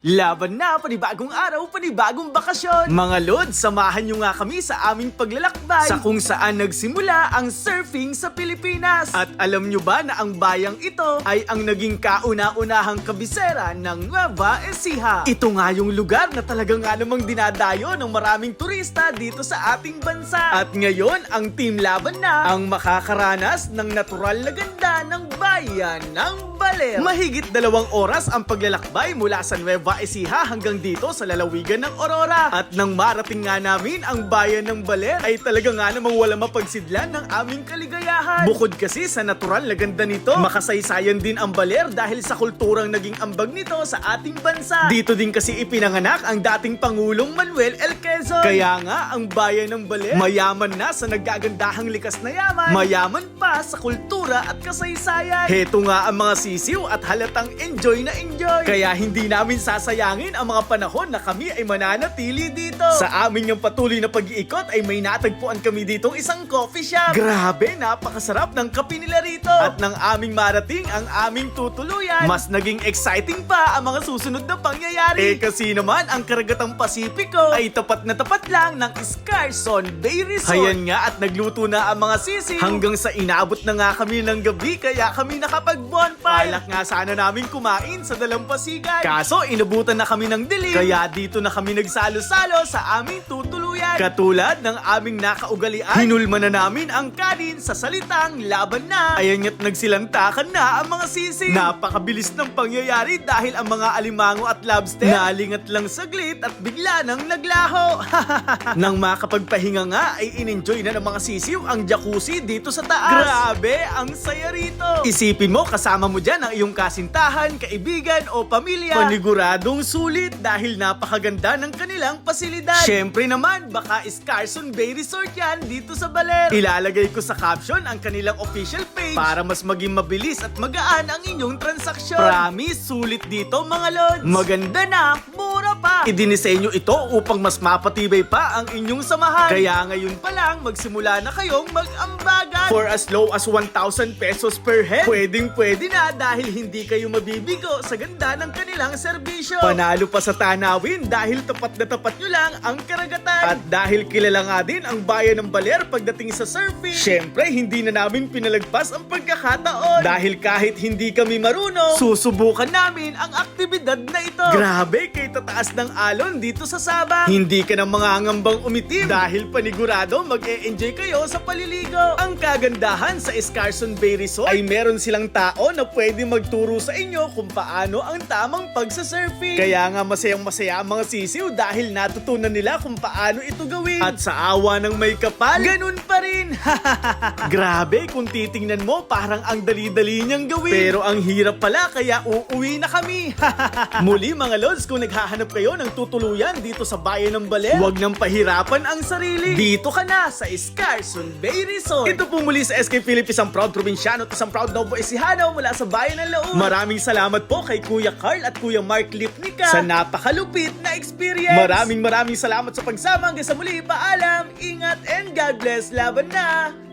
Laban na, panibagong araw, panibagong bakasyon. Mga Lods, samahan nyo nga kami sa aming paglalakbay sa kung saan nagsimula ang surfing sa Pilipinas. At alam nyo ba na ang bayang ito ay ang naging kauna-unahang kabisera ng Nueva Ecija. Ito nga yung lugar na talagang nga namang dinadayo ng maraming turista dito sa ating bansa. At ngayon, ang Team Laban na ang makakaranas ng natural na ganda ng bayan ng Baler. Mahigit 2 oras ang paglalakbay mula sa Nueva Ecija hanggang dito sa lalawigan ng Aurora. At nang marating nga namin ang bayan ng Baler ay talaga nga namang wala mapagsidlan ng aming kaligayahan. Bukod kasi sa natural na ganda nito, makasaysayan din ang Baler dahil sa kulturang naging ambag nito sa ating bansa. Dito din kasi ipinanganak ang dating Pangulong Manuel L. Quezon. Kaya nga ang bayan ng Baler, mayaman na sa nagagandahang likas na yaman, mayaman pa sa kultura at kasaysayan. Heto nga ang mga sisiw at halatang enjoy na enjoy. Kaya hindi namin sasayangin ang mga panahon na kami ay mananatili dito. Sa amin yung patuloy na pag-iikot ay may natagpuan kami ditong isang coffee shop. Grabe, napakasarap ng kape nila rito. At nang aming marating ang aming tutuluyan, mas naging exciting pa ang mga susunod na pangyayari. Kasi naman ang karagatang Pasipiko ay tapat na tapat lang ng Scarson Bay Resort. Hayan nga at nagluto na ang mga sisiw hanggang sa inabot na nga kami ng gabi kaya kami nakapag-bonfire. Balak nga sana namin kumain sa dalampasigan. Kaso inabutan na kami ng dilim kaya dito na kami nagsalo-salo sa aming tutuluyan. Katulad ng aming nakaugalian, hinulma na namin ang kanin sa salitang laban na. Ayan nga't nagsilantakan na ang mga sisig. Napakabilis ng pangyayari dahil ang mga alimango at lobster nalingat lang saglit at bigla nang naglaho. Nang makapagpahinga nga ay in-enjoy na ng mga sisiw ang jacuzzi dito sa taas. Grabe, ang saya rito. Isipin mo kasama mo dyan ang iyong kasintahan, kaibigan o pamilya. Paniguradong sulit dahil napakaganda ng kanilang pasilidad. Syempre naman, baka Scarson Bay Resort yan dito sa Baler. Ilalagay ko sa caption ang kanilang official page para mas maging mabilis at magaan ang inyong transaksyon. Promise, sulit dito mga Lods. Maganda na, mura pa. Idinisenyo ito upang mas mapatibay pa ang inyong samahan. Kaya ngayon pa lang, magsimula na kayong mag-ambagan. For as low as 1,000 pesos per head, pwedeng-pwede na dahil hindi kayo mabibigo sa ganda ng kanilang serbisyo. Panalo pa sa tanawin dahil tapat na tapat nyo lang ang karagatan. At dahil kilala nga din ang bayan ng Baler pagdating sa surfing, syempre hindi na namin pinalagpas ang pagkakataon. Dahil kahit hindi kami marunong, susubukan namin ang aktibidad na ito. Grabe, kay tataas ng alon dito sa Sabang. Hindi ka na mangangambang umitim dahil panigurado mag-e-enjoy kayo sa paliligo. Ang kagandahan sa Scarson Bay Resort ay meron silang tao na pwede magturo sa inyo kung paano ang tamang pagsasurfing. Kaya nga masayang-masaya ang mga sisiw dahil natutunan nila kung paano ito gawin. At sa awa ng may kapal, ganun pa rin. Grabe, kung titingnan mo parang ang dali-dali niyang gawin. Pero ang hirap pala kaya uuwi na kami. Muli mga Lods, kung naghahanap kayo ng tutuluyan dito sa bayan ng Baler, huwag nang pahirapan ang sarili. Dito ka na sa Scarson Bay Resort. Ito po muli sa SK Philippines, ang proud probinsyano at isang proud Novo Ecijano mula sa bayan ng Laon. Maraming salamat po kay Kuya Carl at Kuya Mark Lipnica sa napakalupit na experience. Maraming salamat sa pagsama. Hanggang sa muli, paalam, ingat and God bless. Laban na!